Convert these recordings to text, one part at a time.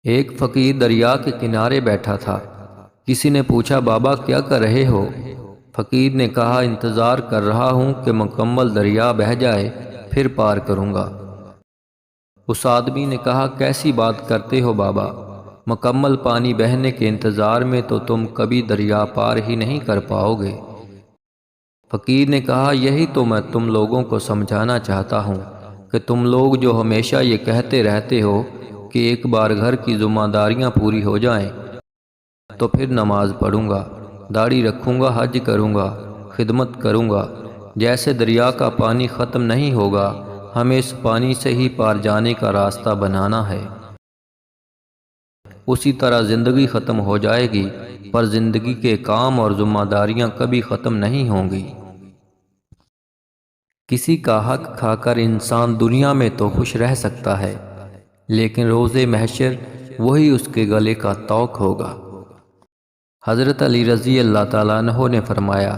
ایک فقیر دریا کے کنارے بیٹھا تھا۔ کسی نے پوچھا، بابا کیا کر رہے ہو؟ فقیر نے کہا، انتظار کر رہا ہوں کہ مکمل دریا بہہ جائے، پھر پار کروں گا۔ اس آدمی نے کہا، کیسی بات کرتے ہو بابا، مکمل پانی بہنے کے انتظار میں تو تم کبھی دریا پار ہی نہیں کر پاؤ گے۔ فقیر نے کہا، یہی تو میں تم لوگوں کو سمجھانا چاہتا ہوں کہ تم لوگ جو ہمیشہ یہ کہتے رہتے ہو کہ ایک بار گھر کی ذمہ داریاں پوری ہو جائیں تو پھر نماز پڑھوں گا، داڑھی رکھوں گا، حج کروں گا، خدمت کروں گا، جیسے دریا کا پانی ختم نہیں ہوگا، ہمیں اس پانی سے ہی پار جانے کا راستہ بنانا ہے۔ اسی طرح زندگی ختم ہو جائے گی، پر زندگی کے کام اور ذمہ داریاں کبھی ختم نہیں ہوں گی۔ کسی کا حق کھا کر انسان دنیا میں تو خوش رہ سکتا ہے، لیکن روز محشر وہی اس کے گلے کا طوق ہوگا۔ حضرت علی رضی اللہ تعالیٰ عنہ نے فرمایا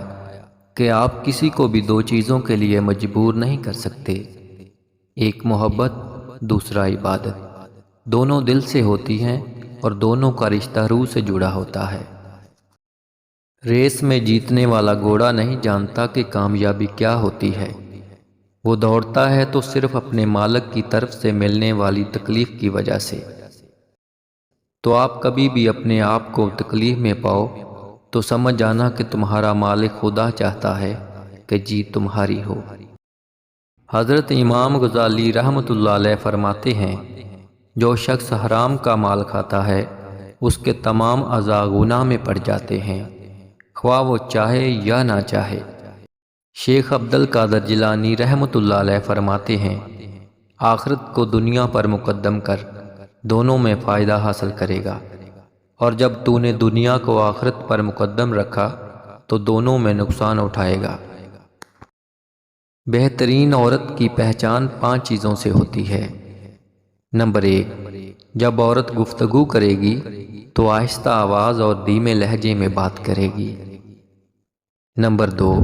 کہ آپ کسی کو بھی دو چیزوں کے لیے مجبور نہیں کر سکتے، ایک محبت، دوسرا عبادت۔ دونوں دل سے ہوتی ہیں اور دونوں کا رشتہ روح سے جڑا ہوتا ہے۔ ریس میں جیتنے والا گھوڑا نہیں جانتا کہ کامیابی کیا ہوتی ہے، وہ دوڑتا ہے تو صرف اپنے مالک کی طرف سے ملنے والی تکلیف کی وجہ سے۔ تو آپ کبھی بھی اپنے آپ کو تکلیف میں پاؤ تو سمجھ جانا کہ تمہارا مالک خدا چاہتا ہے کہ جیت تمہاری ہو۔ حضرت امام غزالی رحمۃ اللہ علیہ فرماتے ہیں، جو شخص حرام کا مال کھاتا ہے اس کے تمام اعضاء گناہ میں پڑ جاتے ہیں، خواہ وہ چاہے یا نہ چاہے۔ شیخ عبد القادر جیلانی رحمۃ اللہ علیہ فرماتے ہیں، آخرت کو دنیا پر مقدم کر، دونوں میں فائدہ حاصل کرے گا، اور جب تو نے دنیا کو آخرت پر مقدم رکھا تو دونوں میں نقصان اٹھائے گا۔ بہترین عورت کی پہچان 5 چیزوں سے ہوتی ہے۔ نمبر 1، جب عورت گفتگو کرے گی تو آہستہ آواز اور دھیمے لہجے میں بات کرے گی۔ نمبر 2،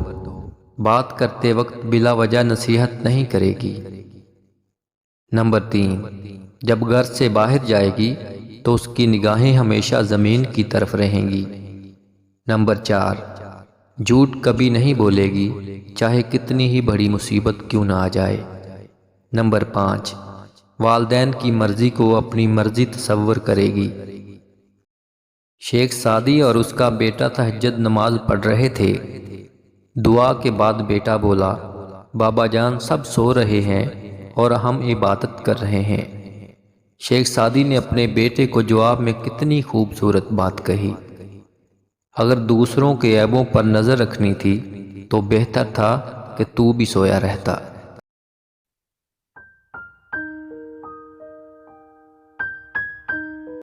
بات کرتے وقت بلا وجہ نصیحت نہیں کرے گی۔ نمبر 3، جب گھر سے باہر جائے گی تو اس کی نگاہیں ہمیشہ زمین کی طرف رہیں گی۔ نمبر 4، جھوٹ کبھی نہیں بولے گی، چاہے کتنی ہی بڑی مصیبت کیوں نہ آ جائے۔ نمبر 5، والدین کی مرضی کو اپنی مرضی تصور کرے گی۔ شیخ سعدی اور اس کا بیٹا تہجد نماز پڑھ رہے تھے۔ دعا کے بعد بیٹا بولا، بابا جان سب سو رہے ہیں اور ہم عبادت کر رہے ہیں۔ شیخ سعدی نے اپنے بیٹے کو جواب میں کتنی خوبصورت بات کہی، اگر دوسروں کے عیبوں پر نظر رکھنی تھی تو بہتر تھا کہ تو بھی سویا رہتا۔